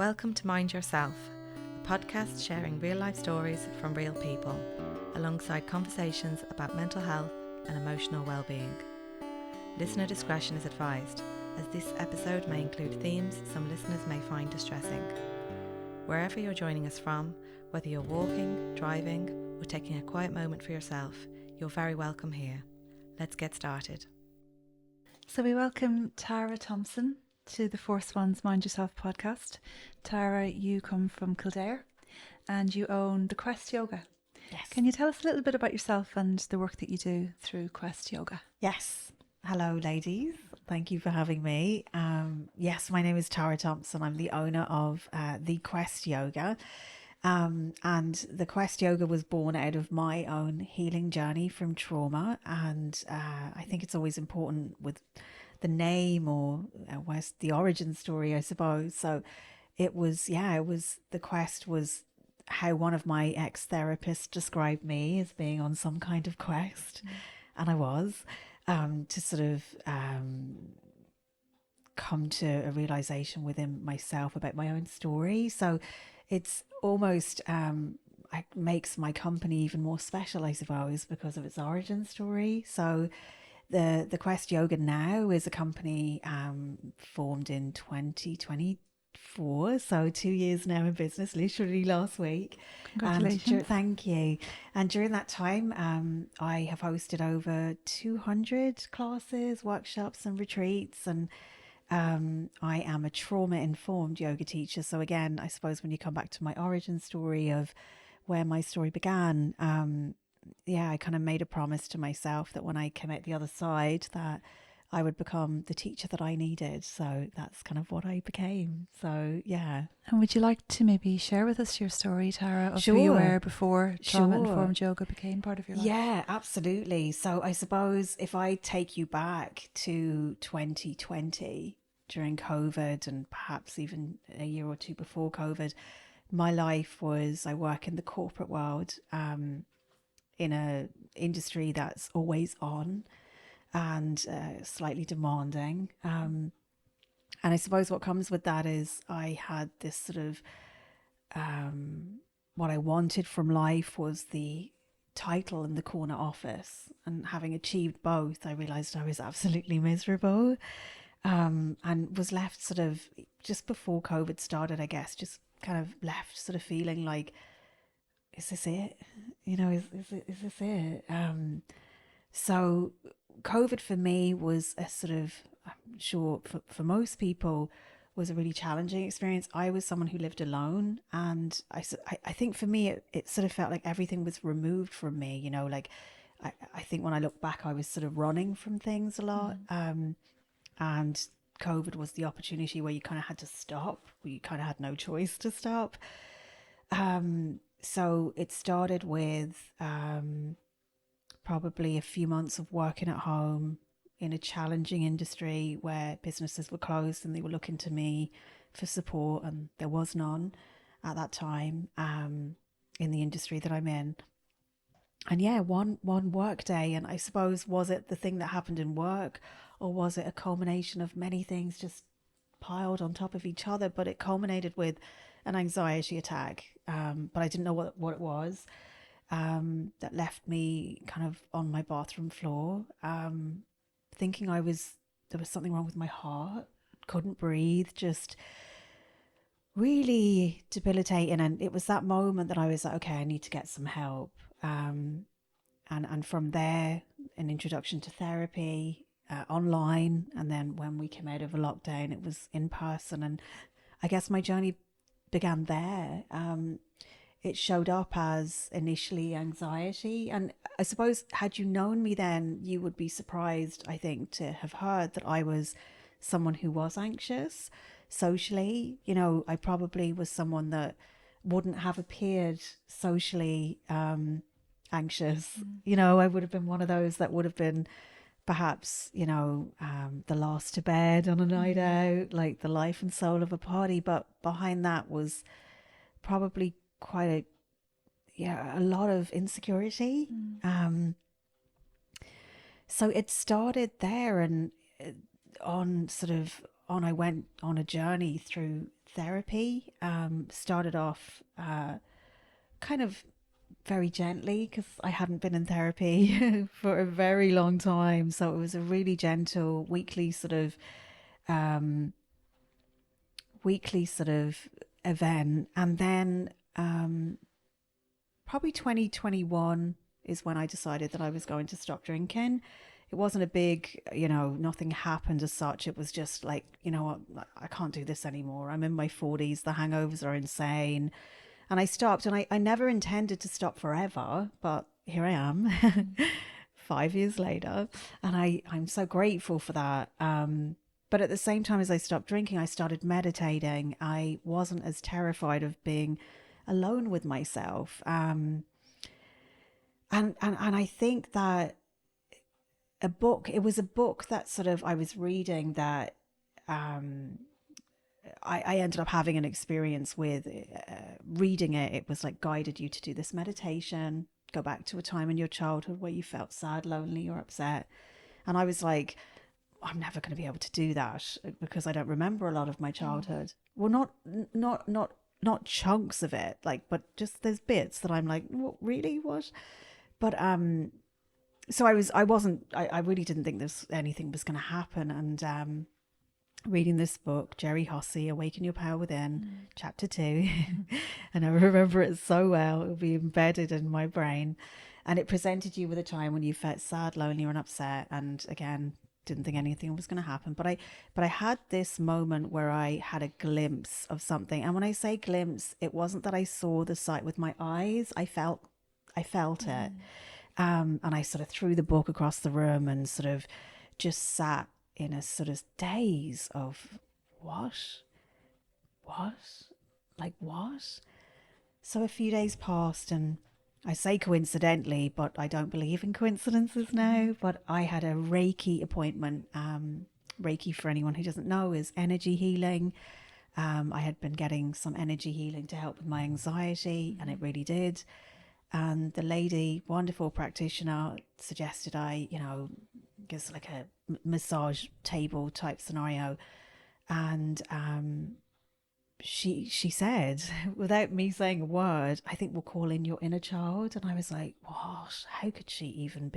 Welcome to Mind Yourself, a podcast sharing real life stories from real people, alongside conversations about mental health and emotional well-being. Listener discretion is advised, as this episode may include themes some listeners may find distressing. Wherever you're joining us from, whether you're walking, driving, or taking a quiet moment for yourself, you're very welcome here. Let's get started. So we welcome Tara Thompson to the Force One's Mind Yourself podcast. Tara, you come from Kildare and you own the Quest Yoga. Yes. Can you tell us a little bit about yourself and the work that you do through Quest Yoga? Yes. Hello, ladies. Thank you for having me. Yes, my name is Tara Thompson. I'm the owner of the Quest Yoga. And the Quest Yoga was born out of my own healing journey from trauma. And I think it's always important with the name or where's the origin story, I suppose. So it was the Quest was how one of my ex-therapists described me, as being on some kind of quest. And I was, to sort of come to a realization within myself about my own story. So it's almost it makes my company even more special, I suppose, because of its origin story. So the Quest Yoga now is a company formed in 2024, so 2 years now in business, literally last week. Congratulations. Thank you. And during that time, I have hosted over 200 classes, workshops and retreats, and I am a trauma-informed yoga teacher. So again, I suppose when you come back to my origin story of where my story began, I kind of made a promise to myself that when I came out the other side, that I would become the teacher that I needed. So that's kind of what I became. So, yeah. And would you like to maybe share with us your story, Tara, of who you were before trauma-informed yoga became part of your life? Yeah, absolutely. So I suppose if I take you back to 2020 during COVID, and perhaps even a year or two before COVID, my life was, I work in the corporate world, in a industry that's always on and slightly demanding. And I suppose what comes with that is I had this sort of, what I wanted from life was the title in the corner office. And having achieved both, I realized I was absolutely miserable, and was left sort of, just before COVID started, I guess, just kind of left sort of feeling like, is this it? You know, is this it? So COVID for me was a sort of, I'm sure for most people, was a really challenging experience. I was someone who lived alone, and I think for me it sort of felt like everything was removed from me, you know, like I think when I look back, I was sort of running from things a lot. And COVID was the opportunity where you kind of had to stop, you kind of had no choice to stop. So it started with probably a few months of working at home in a challenging industry where businesses were closed and they were looking to me for support, and there was none at that time in the industry that I'm in. And yeah, one work day, and I suppose, was it the thing that happened in work, or was it a culmination of many things just piled on top of each other? But it culminated with an anxiety attack, but I didn't know what it was, that left me kind of on my bathroom floor, thinking there was something wrong with my heart, couldn't breathe, just really debilitating. And it was that moment that I was like, okay, I need to get some help. And from there, an introduction to therapy, online, and then when we came out of a lockdown, it was in person. And I guess my journey began there. It showed up as initially anxiety, and I suppose had you known me then, you would be surprised, I think, to have heard that I was someone who was anxious socially. You know, I probably was someone that wouldn't have appeared socially anxious. You know, I would have been one of those that would have been perhaps, you know, the last to bed on a night out, like the life and soul of a party. But behind that was probably quite a lot of insecurity. So it started there, and I went on a journey through therapy. Started off kind of very gently because I hadn't been in therapy for a very long time. So it was a really gentle weekly sort of event. And then probably 2021 is when I decided that I was going to stop drinking. It wasn't a big, nothing happened as such. It was just like, you know what, I can't do this anymore. I'm in my 40s. The hangovers are insane. And I stopped, and I never intended to stop forever, but here I am 5 years later. And I'm so grateful for that. But at the same time as I stopped drinking, I started meditating. I wasn't as terrified of being alone with myself. And I think that it was a book that sort of I was reading that I ended up having an experience with reading it. It was like guided you to do this meditation, go back to a time in your childhood where you felt sad, lonely, or upset. And I was like, I'm never going to be able to do that because I don't remember a lot of my childhood. Well, not chunks of it, like, but just there's bits that I'm like, what, really, what? But so I really didn't think anything was going to happen. And reading this book, Jerry Hussey, Awaken Your Power Within, chapter 2, and I remember it so well. It will be embedded in my brain. And it presented you with a time when you felt sad, lonely, and upset. And again, didn't think anything was going to happen. But I had this moment where I had a glimpse of something. And when I say glimpse, it wasn't that I saw the sight with my eyes. I felt it. And I sort of threw the book across the room and sort of just sat in a sort of daze of what? Like what? So a few days passed, and I say coincidentally, but I don't believe in coincidences now, but I had a Reiki appointment. Reiki, for anyone who doesn't know, is energy healing. I had been getting some energy healing to help with my anxiety, and it really did. And the lady, wonderful practitioner, suggested I, guess like a massage table type scenario. And she said, without me saying a word, I think we'll call in your inner child. And I was like, what? How could this even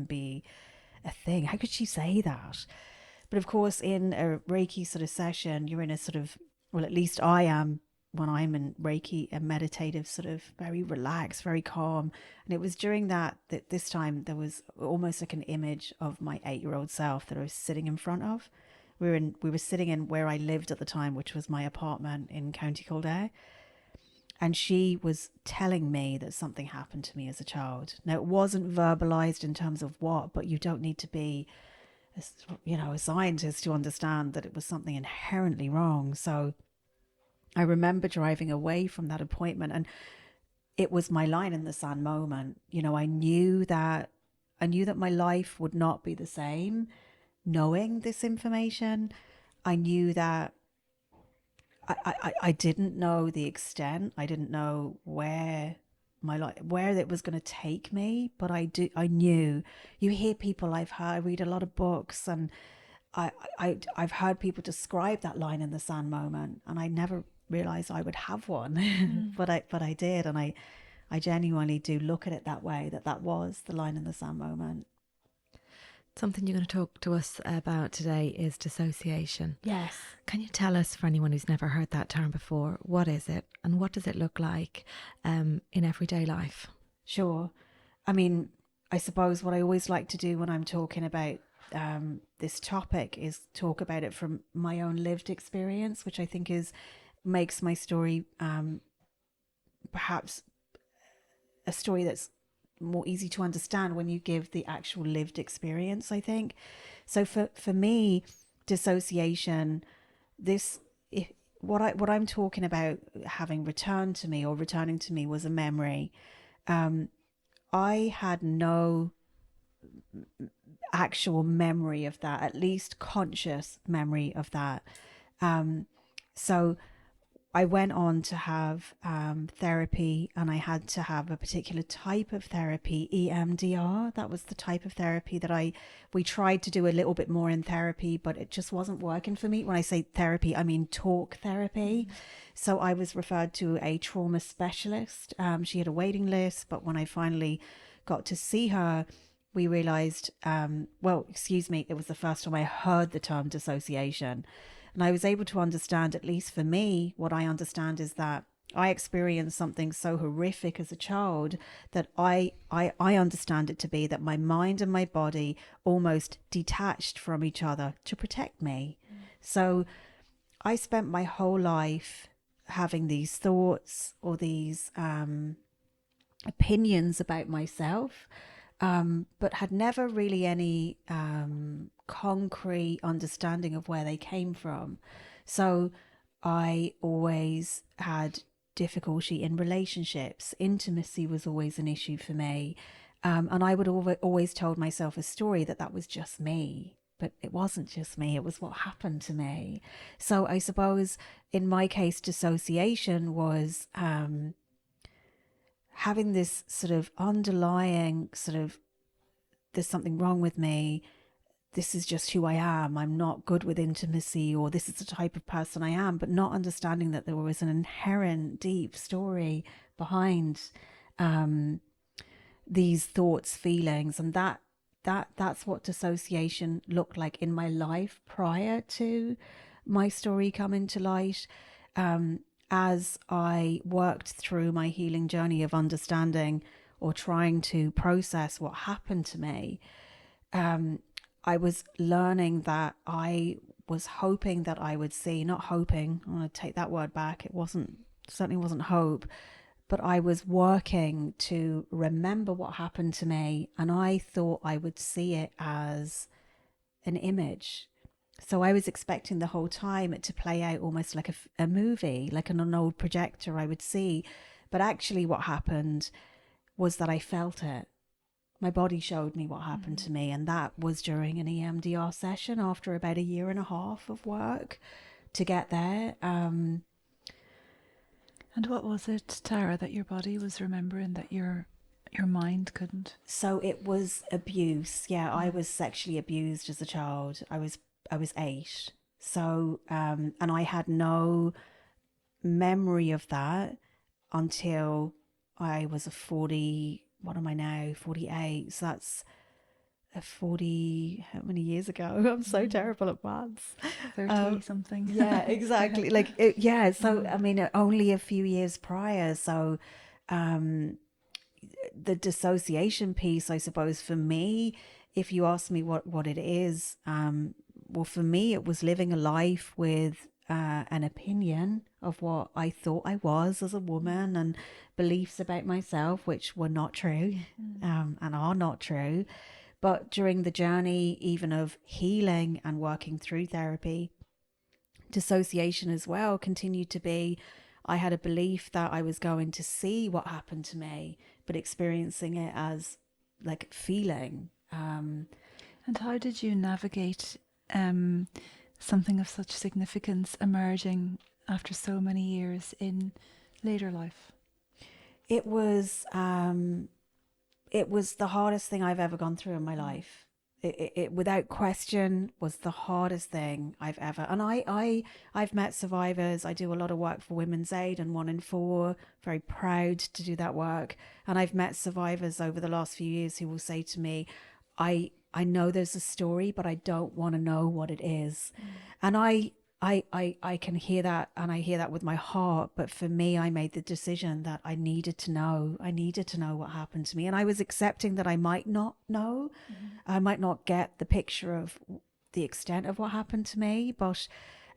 be a thing? How could she say that? But of course, in a Reiki sort of session, you're in a sort of, well, at least I am, when I'm in Reiki, a meditative sort of very relaxed, very calm. And it was during that this time there was almost like an image of my 8-year-old self that I was sitting in front of. We were sitting in where I lived at the time, which was my apartment in County Kildare. And she was telling me that something happened to me as a child. Now, it wasn't verbalized in terms of what, but you don't need to be a scientist to understand that it was something inherently wrong. So I remember driving away from that appointment, and it was my line in the sand moment. I knew that my life would not be the same knowing this information. I knew that I didn't know the extent. I didn't know where it was going to take me, but I knew. You hear people, I read a lot of books, and I've heard people describe that line in the sand moment, and I never realized I would have one. but I did, and I genuinely do look at it that way, that was the line in the sand moment. Something you're going to talk to us about today is dissociation. Yes. Can you tell us, for anyone who's never heard that term before, what is it and what does it look like in everyday life? Sure. I mean, I suppose what I always like to do when I'm talking about this topic is talk about it from my own lived experience, which I think makes my story perhaps a story that's more easy to understand when you give the actual lived experience, I think. So for me, dissociation, what I'm talking about having returned to me or returning to me was a memory. I had no actual memory of that, at least conscious memory of that. So I went on to have therapy, and I had to have a particular type of therapy, EMDR. That was the type of therapy that we tried to do a little bit more in therapy, but it just wasn't working for me. When I say therapy, I mean talk therapy. So I was referred to a trauma specialist. She had a waiting list, but when I finally got to see her, we realized, it was the first time I heard the term dissociation. And I was able to understand, at least for me, what I understand is that I experienced something so horrific as a child that I understand it to be that my mind and my body almost detached from each other to protect me. So I spent my whole life having these thoughts or these opinions about myself, but had never really any concrete understanding of where they came from. So I always had difficulty in relationships. Intimacy was always an issue for me. And I would always told myself a story that was just me. But it wasn't just me, it was what happened to me. So I suppose in my case, dissociation was having this sort of underlying there's something wrong with me. This is just who I am. I'm not good with intimacy, or this is the type of person I am, but not understanding that there was an inherent deep story behind these thoughts, feelings, and that's what dissociation looked like in my life prior to my story coming to light. As I worked through my healing journey of understanding or trying to process what happened to me, I was learning that I was hoping that I would see, not hoping, I'm going to take that word back, certainly wasn't hope, but I was working to remember what happened to me, and I thought I would see it as an image. So I was expecting the whole time it to play out almost like a movie, like on an old projector I would see. But actually what happened was that I felt it. My body showed me what happened to me, and that was during an EMDR session after about 1.5 years of work to get there. And what was it, Tara, that your body was remembering that your mind couldn't? So it was abuse. Yeah, I was sexually abused as a child. I was 8. So and I had no memory of that until I was a 40. What am I now? 48. So that's a 40. How many years ago? I'm so terrible at maths. 30 something. Yeah, exactly. So I mean, only a few years prior. So the dissociation piece, I suppose, for me, if you ask me what it is, well, for me, it was living a life with an opinion of what I thought I was as a woman, and beliefs about myself which were not true, and are not true. But during the journey, even of healing and working through therapy, dissociation as well continued to be, I had a belief that I was going to see what happened to me, but experiencing it as like feeling. And how did you navigate something of such significance emerging after so many years in later life? It was the hardest thing I've ever gone through in my life. It without question was the hardest thing I've ever. And I've met survivors. I do a lot of work for Women's Aid and 1 in 4. Very proud to do that work. And I've met survivors over the last few years who will say to me, I know there's a story, but I don't want to know what it is. And I can hear that, and I hear that with my heart. But for me, I made the decision that I needed to know. I needed to know what happened to me. And I was accepting that I might not know. I might not get the picture of the extent of what happened to me. But,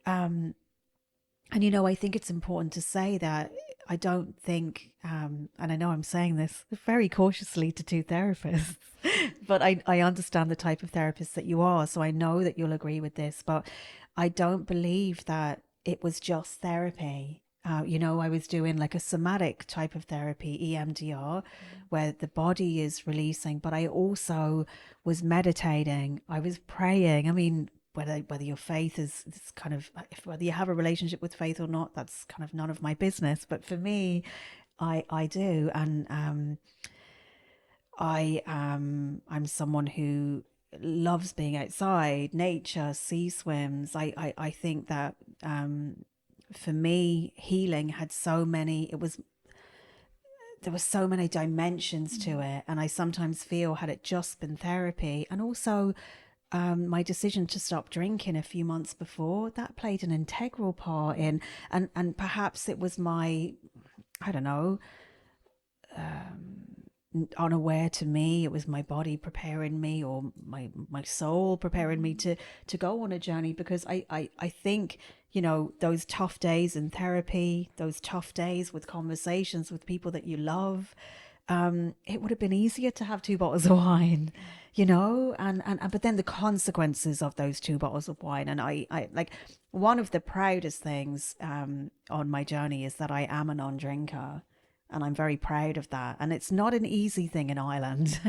and I think it's important to say that I don't think, and I know I'm saying this very cautiously to 2 therapists, but I understand the type of therapist that you are. So I know that you'll agree with this, but I don't believe that it was just therapy. I was doing like a somatic type of therapy, EMDR, where the body is releasing, but I also was meditating. I was praying. I mean, whether your faith is kind of, whether you have a relationship with faith or not, that's kind of none of my business. But for me, I do, and I'm someone who loves being outside, nature, sea swims. I think that for me, healing had so many. There were so many dimensions to it, and I sometimes feel, had it just been therapy, and also my decision to stop drinking a few months before, that played an integral part in, and perhaps it was my, I don't know, unaware to me, it was my body preparing me, or my soul preparing me to go on a journey, because I think, you know, those tough days in therapy, those tough days with conversations with people that you love, it would have been easier to have 2 bottles of wine, you know, and but then the consequences of those 2 bottles of wine, and I like, one of the proudest things on my journey is that I am a non-drinker. And I'm very proud of that. And it's not an easy thing in Ireland.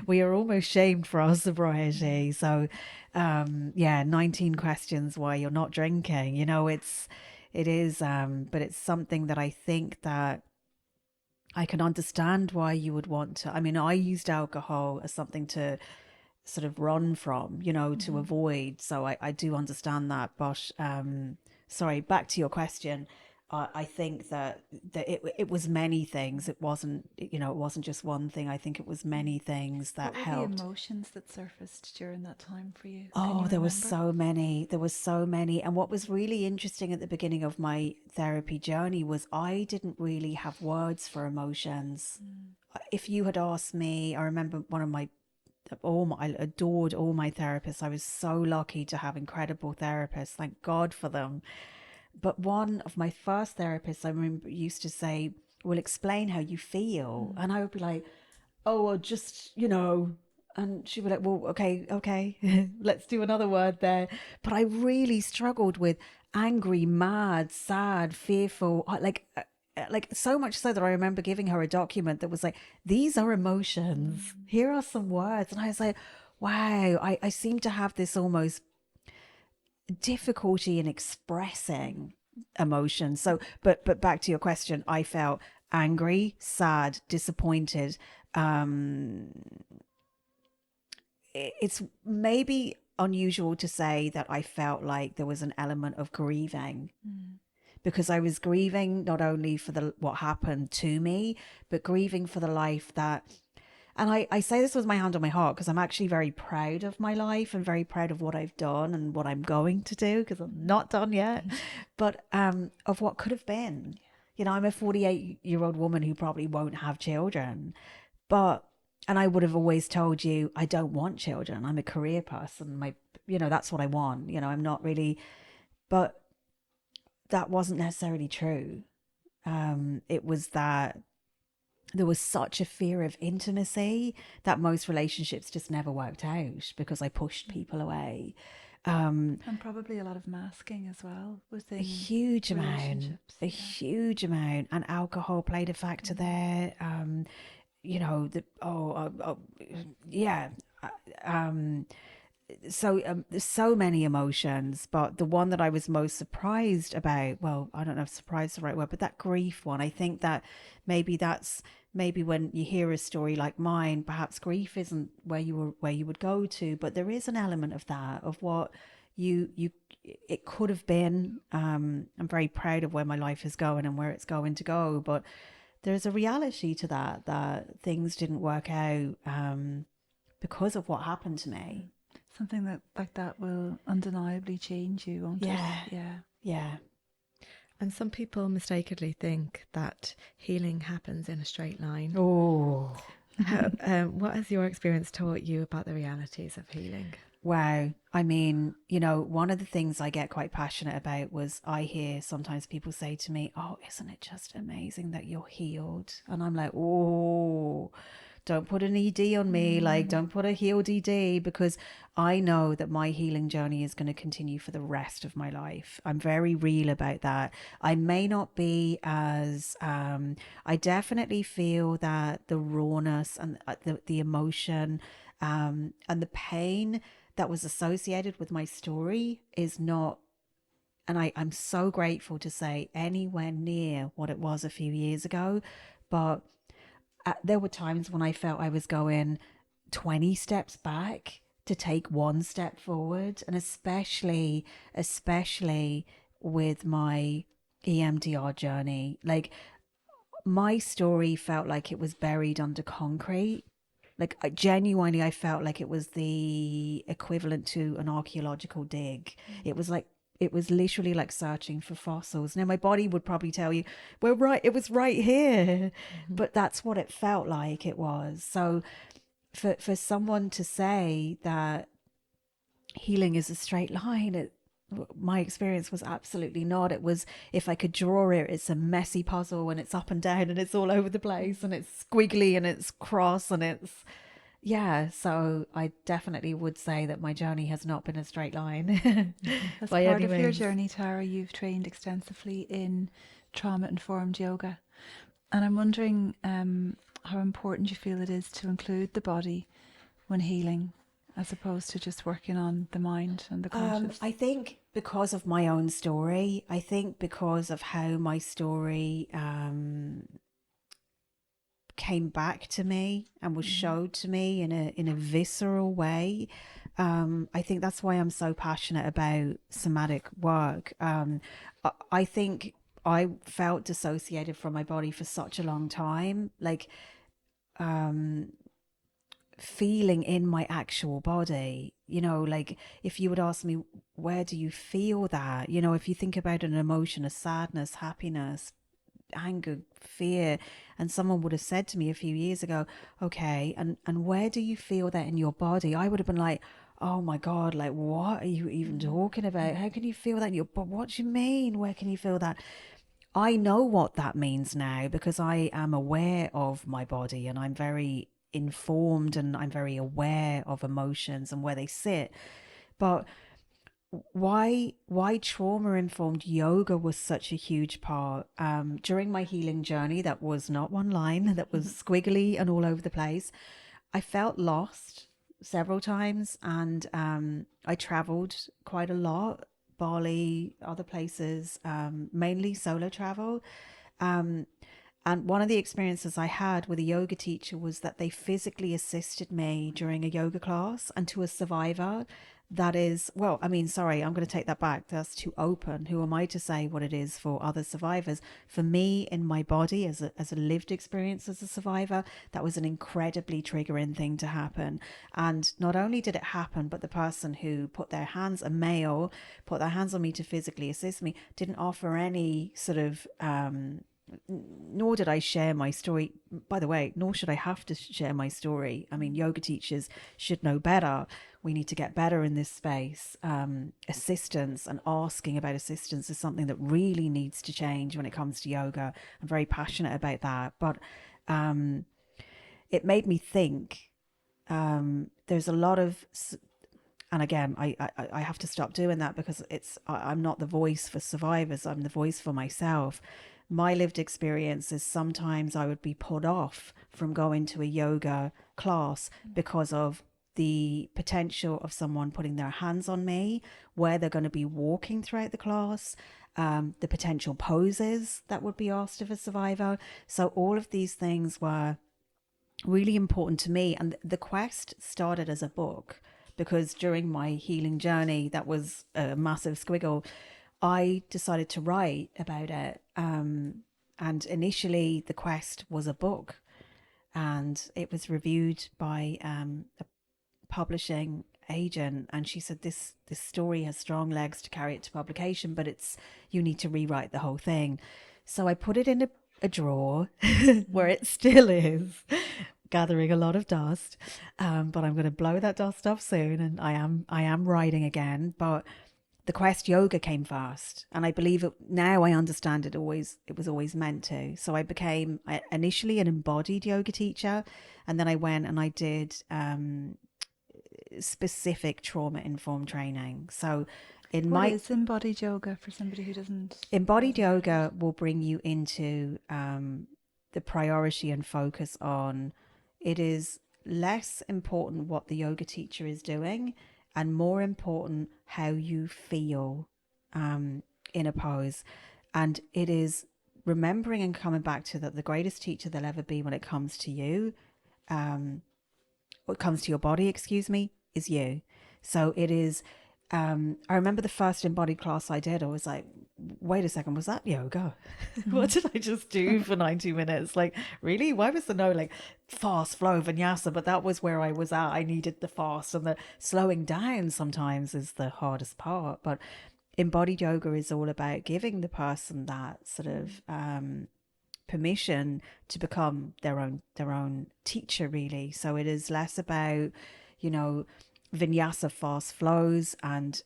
We are almost shamed for our sobriety. So, 19 questions why you're not drinking. You know, it is, but it's something that I think that I can understand why you would want to. I mean, I used alcohol as something to sort of run from, you know, to avoid. So I do understand that. But sorry, back to your question. I think that it was many things. It wasn't, you know, it wasn't just one thing. I think it was many things that helped. What were the emotions that surfaced during that time for you? Oh, there was so many. There was so many. And what was really interesting at the beginning of my therapy journey was I didn't really have words for emotions. If you had asked me, I remember I adored all my therapists. I was so lucky to have incredible therapists. Thank God for them. But one of my first therapists, I remember, used to say, "Well, explain how you feel." And I would be like, "Oh, well, just, you know," and she'd be like, "Well, okay, let's do another word there." But I really struggled with angry, mad, sad, fearful, like so much so that I remember giving her a document that was like, "These are emotions. Here are some words." And I was like, wow, I seem to have this almost difficulty in expressing emotions. So, but back to your question, I felt angry, sad, disappointed. It's maybe unusual to say that I felt like there was an element of grieving, because I was grieving not only for what happened to me, but grieving for the life that. And I say this with my hand on my heart, because I'm actually very proud of my life and very proud of what I've done and what I'm going to do, because I'm not done yet, but of what could have been. You know, I'm a 48-year-old woman who probably won't have children, and I would have always told you, I don't want children. I'm a career person. That's what I want. You know, I'm not really, but that wasn't necessarily true. It was that there was such a fear of intimacy that most relationships just never worked out because I pushed people away. And probably a lot of masking as well within a huge amount. And alcohol played a factor there. There's so many emotions, but the one that I was most surprised about, well, I don't know if surprised is the right word, but that grief one, I think that maybe when you hear a story like mine, perhaps grief isn't where you would go to, but there is an element of that, of what it could have been. I'm very proud of where my life is going and where it's going to go, but there's a reality to that things didn't work out because of what happened to me. Something that like that will undeniably change you, won't it? Yeah. And some people mistakenly think that healing happens in a straight line. Oh. What has your experience taught you about the realities of healing? Wow. I mean, you know, one of the things I get quite passionate about was I hear sometimes people say to me, "Oh, isn't it just amazing that you're healed?" And I'm like, "Oh, don't put an ED on me, like don't put a healed ED," because I know that my healing journey is going to continue for the rest of my life. I'm very real about that. I may not be as, I definitely feel that the rawness and the emotion and the pain that was associated with my story is not, and I'm so grateful to say, anywhere near what it was a few years ago. But there were times when I felt I was going 20 steps back to take one step forward. And especially with my EMDR journey, like my story felt like it was buried under concrete. Like I felt like it was the equivalent to an archaeological dig. It was literally like searching for fossils. Now my body would probably tell you, well, right, it was right here. But that's what it felt like it was. So for someone to say that healing is a straight line, my experience was absolutely not. It was, if I could draw it, it's a messy puzzle, and it's up and down, and it's all over the place, and it's squiggly, and it's cross, and it's, yeah. So I definitely would say that my journey has not been a straight line. As by part any of your means. journey, Tara, you've trained extensively in trauma-informed yoga. And I'm wondering how important you feel it is to include the body when healing, as opposed to just working on the mind and the conscious. I think because of my own story, I think because of how my story came back to me and was showed to me in a visceral way. I think that's why I'm so passionate about somatic work. I think I felt dissociated from my body for such a long time, like feeling in my actual body, like if you would ask me, where do you feel that, if you think about an emotion, a sadness, happiness, anger, fear, and someone would have said to me a few years ago, okay, and where do you feel that in your body, I would have been like, oh my God, like what are you even talking about? How can you feel that in your body? What do you mean, where can you feel that? I know what that means now, because I am aware of my body, and I'm very informed, and I'm very aware of emotions and where they sit. But why trauma informed yoga was such a huge part during my healing journey, that was not one line, that was squiggly and all over the place. I felt lost several times, and I traveled quite a lot, Bali, other places, mainly solo travel. And one of the experiences I had with a yoga teacher was that they physically assisted me during a yoga class, and to a survivor. That is, well, I mean, sorry, I'm going to take that back. That's too open. Who am I to say what it is for other survivors? For me, in my body, as a lived experience as a survivor, that was an incredibly triggering thing to happen. And not only did it happen, but the person who put their hands, a male, put their hands on me to physically assist me, didn't offer any sort of nor did I share my story. By the way, nor should I have to share my story. I mean, yoga teachers should know better. We need to get better in this space. Assistance and asking about assistance is something that really needs to change when it comes to yoga. I'm very passionate about that. But it made me think, there's a lot of, and again, I have to stop doing that, because I'm not the voice for survivors. I'm the voice for myself. My lived experience is sometimes I would be put off from going to a yoga class because of the potential of someone putting their hands on me, where they're going to be walking throughout the class, the potential poses that would be asked of a survivor. So all of these things were really important to me. And the quest started as a book, because during my healing journey, that was a massive squiggle, I decided to write about it. And initially the quest was a book, and it was reviewed by a publishing agent, and she said, this story has strong legs to carry it to publication, but you need to rewrite the whole thing. So I put it in a drawer where it still is, gathering a lot of dust, but I'm going to blow that dust off soon, and I am writing again. But the quest yoga came first, and I believe now I understand it was always meant to. So I became initially an embodied yoga teacher, and then I went and I did specific trauma informed training. So what is embodied yoga for somebody who doesn't? Embodied yoga will bring you into the priority and focus on, it is less important what the yoga teacher is doing, and more important, how you feel in a pose. And it is remembering and coming back to that the greatest teacher there'll ever be when it comes to you, what comes to your body, excuse me, is you. So it is, I remember the first embodied class I did, I was like, wait a second, was that yoga? What did I just do for 90 minutes? Like, really? Why was there no like fast flow vinyasa? But that was where I was at. I needed the fast, and the slowing down sometimes is the hardest part. But embodied yoga is all about giving the person that sort of permission to become their own teacher, really. So it is less about, you know, vinyasa fast flows and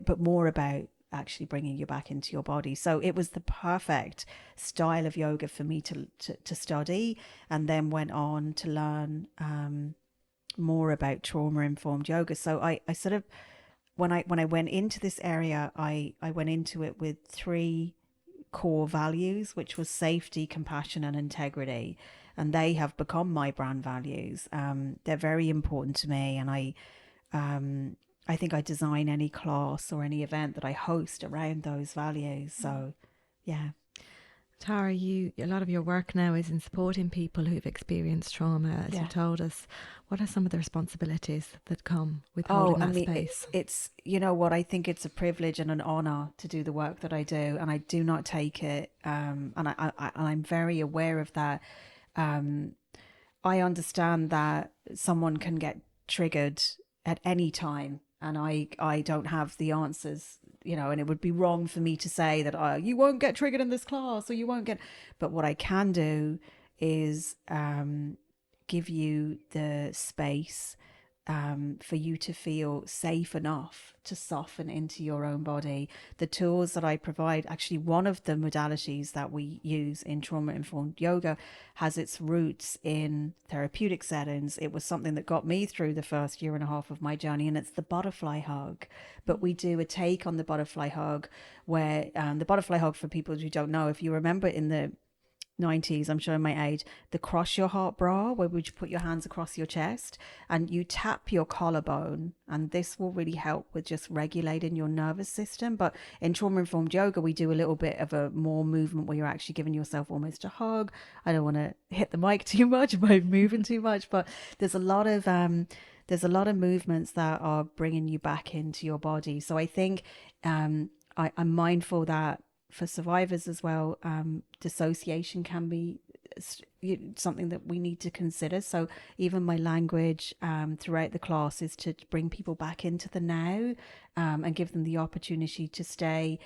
but more about actually bringing you back into your body. So it was the perfect style of yoga for me to study, and then went on to learn more about trauma informed yoga. So I sort of, when I went into this area, I went into it with 3 core values, which was safety, compassion, and integrity. And they have become my brand values. They're very important to me, and I think I design any class or any event that I host around those values. So, yeah. Tara, a lot of your work now is in supporting people who've experienced trauma, as you told us. What are some of the responsibilities that come with holding that space? It's, you know what, I think it's a privilege and an honor to do the work that I do, and I do not take it. And I'm very aware of that. I understand that someone can get triggered at any time, and I don't have the answers, you know, and it would be wrong for me to say that you won't get triggered in this class, or you won't get. But what I can do is give you the space for you to feel safe enough to soften into your own body. The tools that I provide, actually one of the modalities that we use in trauma-informed yoga has its roots in therapeutic settings. It was something that got me through the first 1.5 years of my journey, and it's the butterfly hug. But we do a take on the butterfly hug where the butterfly hug, for people who don't know, if you remember in the 90s, I'm showing my age, the cross your heart bra, where would you put your hands across your chest and you tap your collarbone, and this will really help with just regulating your nervous system. But in trauma informed yoga, we do a little bit of a more movement where you're actually giving yourself almost a hug. I don't want to hit the mic too much by moving too much, but there's a lot of movements that are bringing you back into your body. So I think I'm mindful that for survivors as well, dissociation can be something that we need to consider. So even my language throughout the class is to bring people back into the now, and give them the opportunity to stay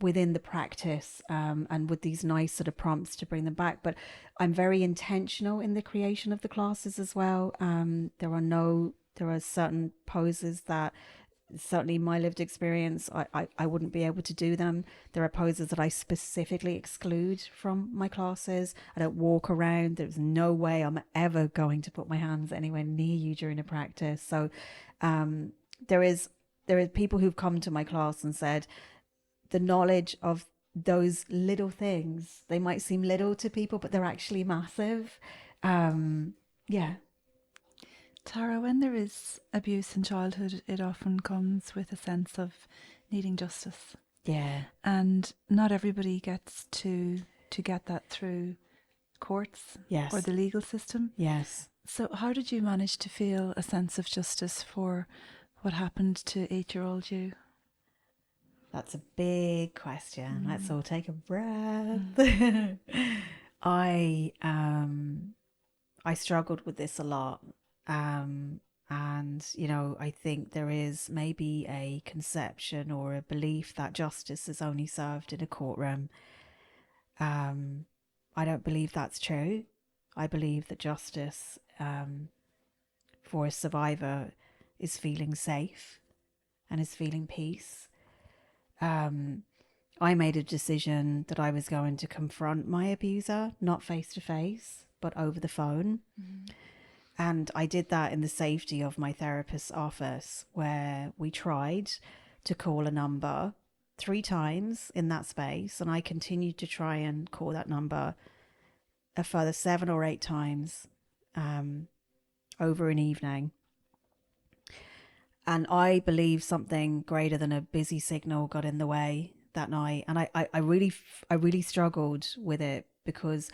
within the practice, and with these nice sort of prompts to bring them back. But I'm very intentional in the creation of the classes as well. There are certain poses that, certainly my lived experience, I wouldn't be able to do them. There are poses that I specifically exclude from my classes. I don't walk around. There's no way I'm ever going to put my hands anywhere near you during a practice. So there is people who've come to my class and said the knowledge of those little things, they might seem little to people, but they're actually massive. Yeah. Tara, when there is abuse in childhood, it often comes with a sense of needing justice. Yeah. And not everybody gets to get that through courts, yes, or the legal system. Yes. So how did you manage to feel a sense of justice for what happened to 8-year-old you? That's a big question. Let's all take a breath. I struggled with this a lot. And, you know, I think there is maybe a conception or a belief that justice is only served in a courtroom. I don't believe that's true. I believe that justice for a survivor is feeling safe and is feeling peace. I made a decision that I was going to confront my abuser, not face to face, but over the phone. And I did that in the safety of my therapist's office, where we tried to call a number 3 times in that space. And I continued to try and call that number a further 7 or 8 times over an evening. And I believe something greater than a busy signal got in the way that night. And I really struggled with it, because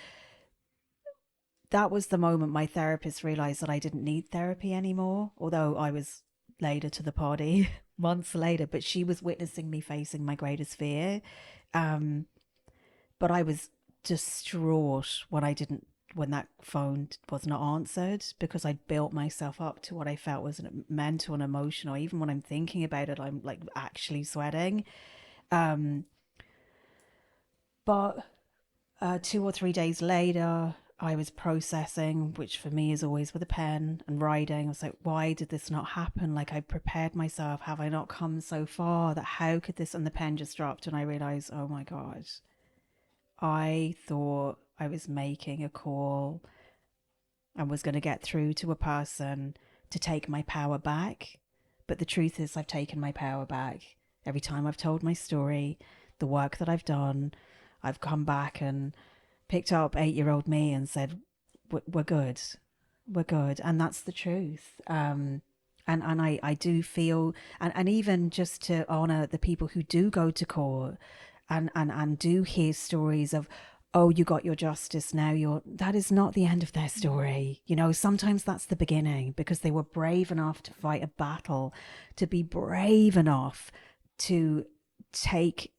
that was the moment my therapist realized that I didn't need therapy anymore, although I was later to the party months later, but she was witnessing me facing my greatest fear. But I was distraught when that phone was not answered, because I'd built myself up to what I felt was mental and emotional. Even when I'm thinking about it, I'm like actually sweating. But 2 or 3 days later, I was processing, which for me is always with a pen and writing. I was like, why did this not happen? Like, I prepared myself. Have I not come so far? That how could this? And the pen just dropped, and I realized, oh my God, I thought I was making a call and was going to get through to a person to take my power back. But the truth is, I've taken my power back. Every time I've told my story, the work that I've done, I've come back and picked up 8-year-old me and said, we're good. We're good. And that's the truth. And I do feel, and even just to honor the people who do go to court and do hear stories of, oh, you got your justice, now that is not the end of their story. You know, sometimes that's the beginning, because they were brave enough to fight a battle, to be brave enough to take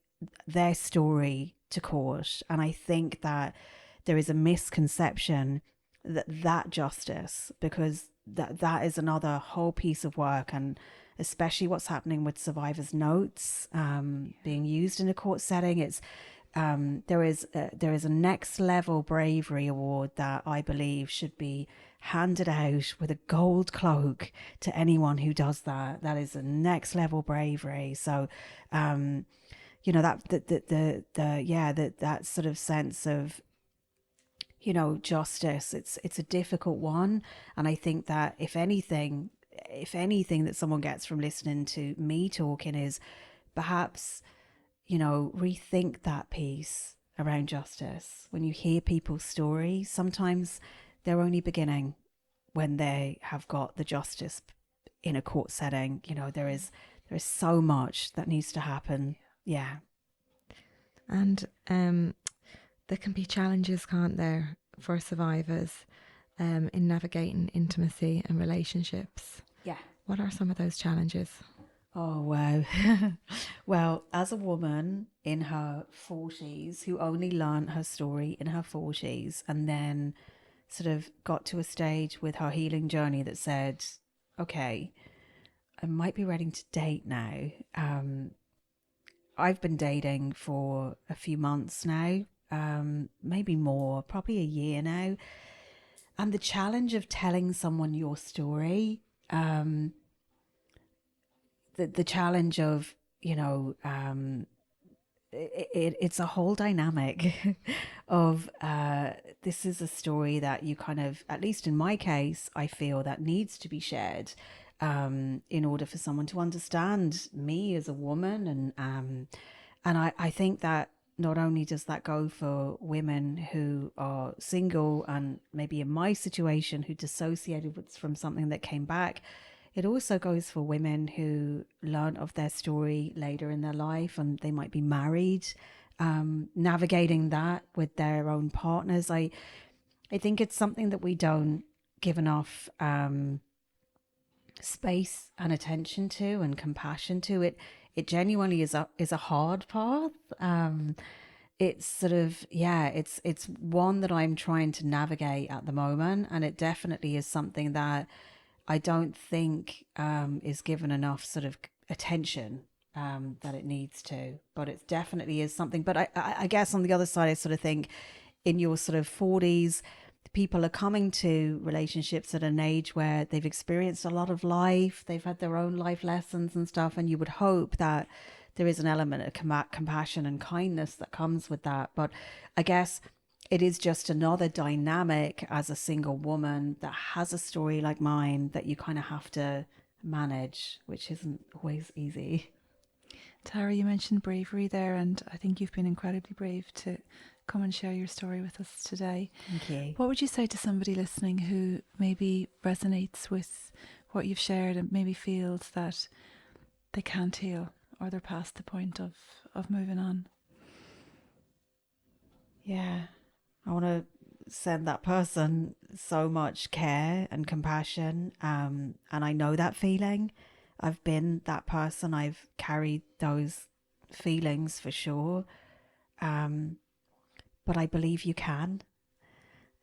their story to court. And I think that there is a misconception that justice, because that is another whole piece of work, and especially what's happening with survivors' notes being used in a court setting. It's there is a next level bravery award that I believe should be handed out with a gold cloak to anyone who does that. That is a next level bravery. So you know, that sort of sense of, you know, justice, it's a difficult one. And I think that if anything that someone gets from listening to me talking is perhaps, you know, rethink that piece around justice. When you hear people's stories, sometimes they're only beginning when they have got the justice in a court setting. You know, there is so much that needs to happen. Yeah. And there can be challenges, can't there, for survivors in navigating intimacy and relationships? Yeah. What are some of those challenges? Oh, wow. Well, as a woman in her 40s who only learned her story in her 40s and then sort of got to a stage with her healing journey that said, okay, I might be ready to date now. I've been dating for a few months now, maybe more, probably a year now. And the challenge of telling someone your story, the challenge of, you know, it's a whole dynamic of this is a story that you kind of, at least in my case, I feel that needs to be shared in order for someone to understand me as a woman. And I think that not only does that go for women who are single and maybe in my situation who dissociated from something that came back, it also goes for women who learn of their story later in their life and they might be married, navigating that with their own partners. I think it's something that we don't give enough space and attention to and compassion to. It genuinely is a hard path. It's sort of, yeah, it's one that I'm trying to navigate at the moment, and it definitely is something that I don't think is given enough sort of attention that it needs to. But it definitely is something. But I guess on the other side, I sort of think in your sort of 40s, people are coming to relationships at an age where they've experienced a lot of life, they've had their own life lessons and stuff, and you would hope that there is an element of compassion and kindness that comes with that. But I guess it is just another dynamic as a single woman that has a story like mine that you kind of have to manage, which isn't always easy. Tara, you mentioned bravery there, and I think you've been incredibly brave to come and share your story with us today. Thank you. What would you say to somebody listening who maybe resonates with what you've shared and maybe feels that they can't heal or they're past the point of moving on. Yeah, I want to send that person so much care and compassion. And I know that feeling. I've been that person. I've carried those feelings for sure. But I believe you can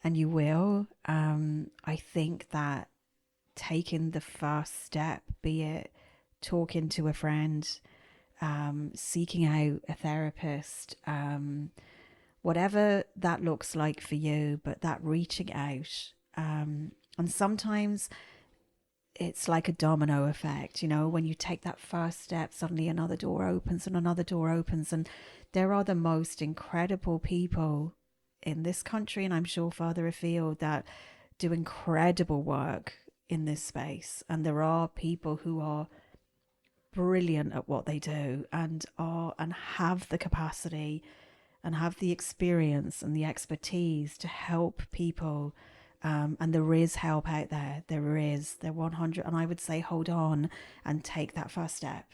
and you will. I think that taking the first step, be it talking to a friend, seeking out a therapist, whatever that looks like for you, but that reaching out. And sometimes it's like a domino effect, you know, when you take that first step, suddenly another door opens and another door opens. And there are the most incredible people in this country, and I'm sure further afield, that do incredible work in this space. And there are people who are brilliant at what they do and have the capacity and have the experience and the expertise to help people. And there is help out there. There 100. And I would say hold on and take that first step.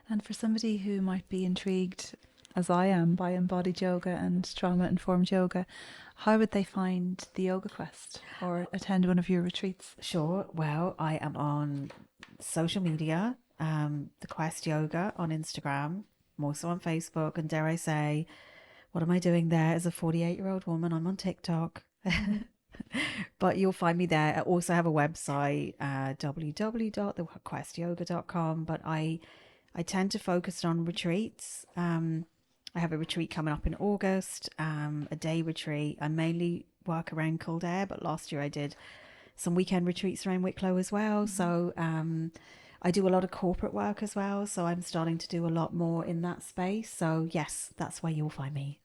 And for somebody who might be intrigued, as I am, by embodied yoga and trauma-informed yoga, how would they find the Yoga Quest or attend one of your retreats? Sure. Well, I am on social media, the Quest Yoga on Instagram. I'm also on Facebook. And dare I say, what am I doing there as a 48-year-old woman? I'm on TikTok. But you'll find me there. I also have a website, www.thequestyoga.com. But I tend to focus on retreats. I have a retreat coming up in August, a day retreat. I mainly work around Kildare, but last year I did some weekend retreats around Wicklow as well. So I do a lot of corporate work as well. So I'm starting to do a lot more in that space. So yes, that's where you'll find me.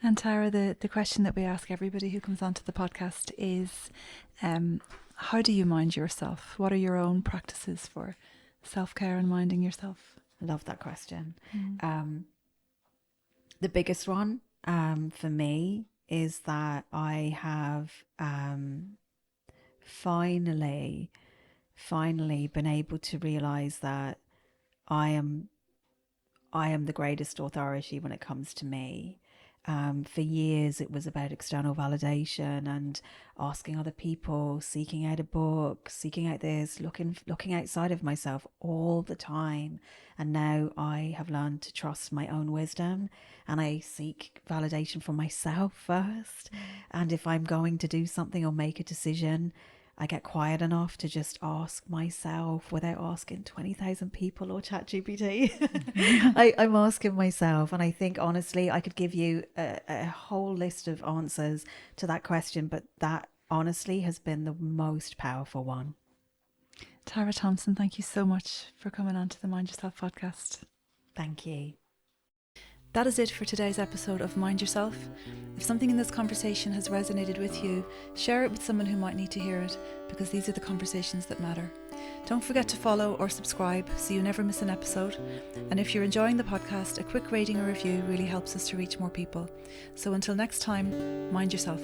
And Tara, the question that we ask everybody who comes onto the podcast is, how do you mind yourself? What are your own practices for self-care and minding yourself? I love that question. The biggest one for me is that I have finally been able to realize that I am the greatest authority when it comes to me. For years, it was about external validation and asking other people, seeking out a book, seeking out this, looking outside of myself all the time. And now I have learned to trust my own wisdom, and I seek validation from myself first. And if I'm going to do something or make a decision, I get quiet enough to just ask myself without asking 20,000 people or ChatGPT. I'm asking myself. And I think, honestly, I could give you a whole list of answers to that question, but that honestly has been the most powerful one. Tara Thompson, thank you so much for coming on to the Mind Yourself podcast. Thank you. That is it for today's episode of Mind Yourself. If something in this conversation has resonated with you, share it with someone who might need to hear it, because these are the conversations that matter. Don't forget to follow or subscribe so you never miss an episode. And if you're enjoying the podcast, a quick rating or review really helps us to reach more people. So until next time, mind yourself.